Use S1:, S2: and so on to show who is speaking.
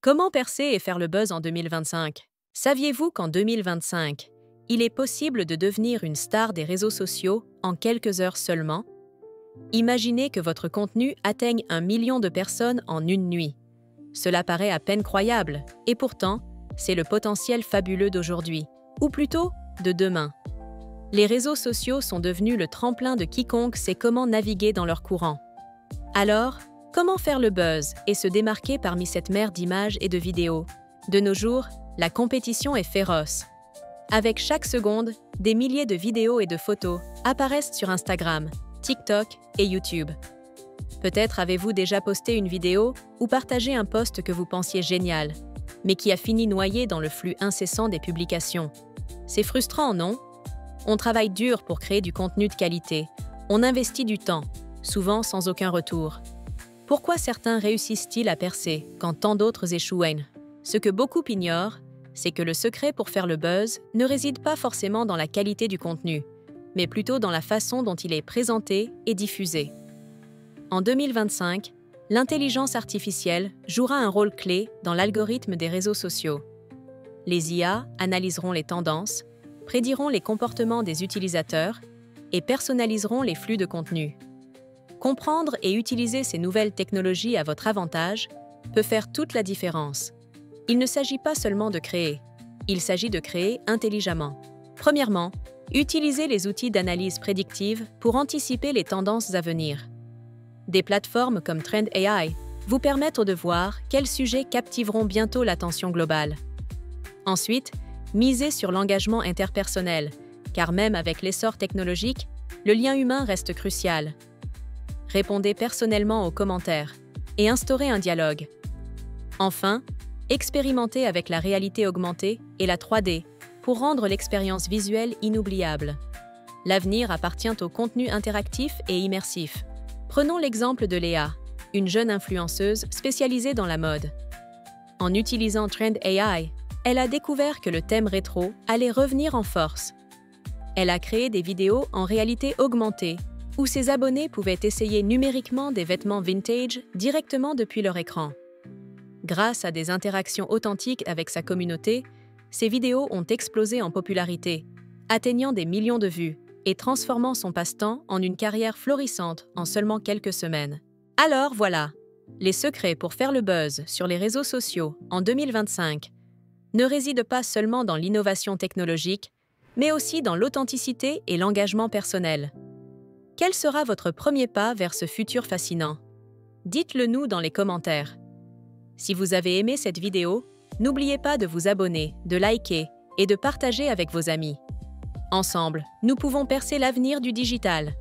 S1: Comment percer et faire le buzz en 2025? Saviez-vous qu'en 2025, il est possible de devenir une star des réseaux sociaux en quelques heures seulement? Imaginez que votre contenu atteigne 1 million de personnes en une nuit. Cela paraît à peine croyable, et pourtant, c'est le potentiel fabuleux d'aujourd'hui, ou plutôt de demain. Les réseaux sociaux sont devenus le tremplin de quiconque sait comment naviguer dans leur courant. Alors, comment faire le buzz et se démarquer parmi cette mer d'images et de vidéos? De nos jours, la compétition est féroce. Avec chaque seconde, des milliers de vidéos et de photos apparaissent sur Instagram, TikTok et YouTube. Peut-être avez-vous déjà posté une vidéo ou partagé un post que vous pensiez génial, mais qui a fini noyé dans le flux incessant des publications. C'est frustrant, non? On travaille dur pour créer du contenu de qualité. On investit du temps, souvent sans aucun retour. Pourquoi certains réussissent-ils à percer quand tant d'autres échouent? Ce que beaucoup ignorent, c'est que le secret pour faire le buzz ne réside pas forcément dans la qualité du contenu, mais plutôt dans la façon dont il est présenté et diffusé. En 2025, l'intelligence artificielle jouera un rôle clé dans l'algorithme des réseaux sociaux. Les IA analyseront les tendances, prédiront les comportements des utilisateurs et personnaliseront les flux de contenu. Comprendre et utiliser ces nouvelles technologies à votre avantage peut faire toute la différence. Il ne s'agit pas seulement de créer, il s'agit de créer intelligemment. Premièrement, utilisez les outils d'analyse prédictive pour anticiper les tendances à venir. Des plateformes comme Trend.ai vous permettent de voir quels sujets captiveront bientôt l'attention globale. Ensuite, misez sur l'engagement interpersonnel, car même avec l'essor technologique, le lien humain reste crucial. Répondez personnellement aux commentaires et instaurez un dialogue. Enfin, expérimentez avec la réalité augmentée et la 3D pour rendre l'expérience visuelle inoubliable. L'avenir appartient au contenu interactif et immersif. Prenons l'exemple de Léa, une jeune influenceuse spécialisée dans la mode. En utilisant Trend.ai, elle a découvert que le thème rétro allait revenir en force. Elle a créé des vidéos en réalité augmentée, où ses abonnés pouvaient essayer numériquement des vêtements vintage directement depuis leur écran. Grâce à des interactions authentiques avec sa communauté, ces vidéos ont explosé en popularité, atteignant des millions de vues et transformant son passe-temps en une carrière florissante en seulement quelques semaines. Alors voilà, les secrets pour faire le buzz sur les réseaux sociaux en 2025 ne résident pas seulement dans l'innovation technologique, mais aussi dans l'authenticité et l'engagement personnel. Quel sera votre premier pas vers ce futur fascinant? Dites-le nous dans les commentaires. Si vous avez aimé cette vidéo, n'oubliez pas de vous abonner, de liker et de partager avec vos amis. Ensemble, nous pouvons percer l'avenir du digital.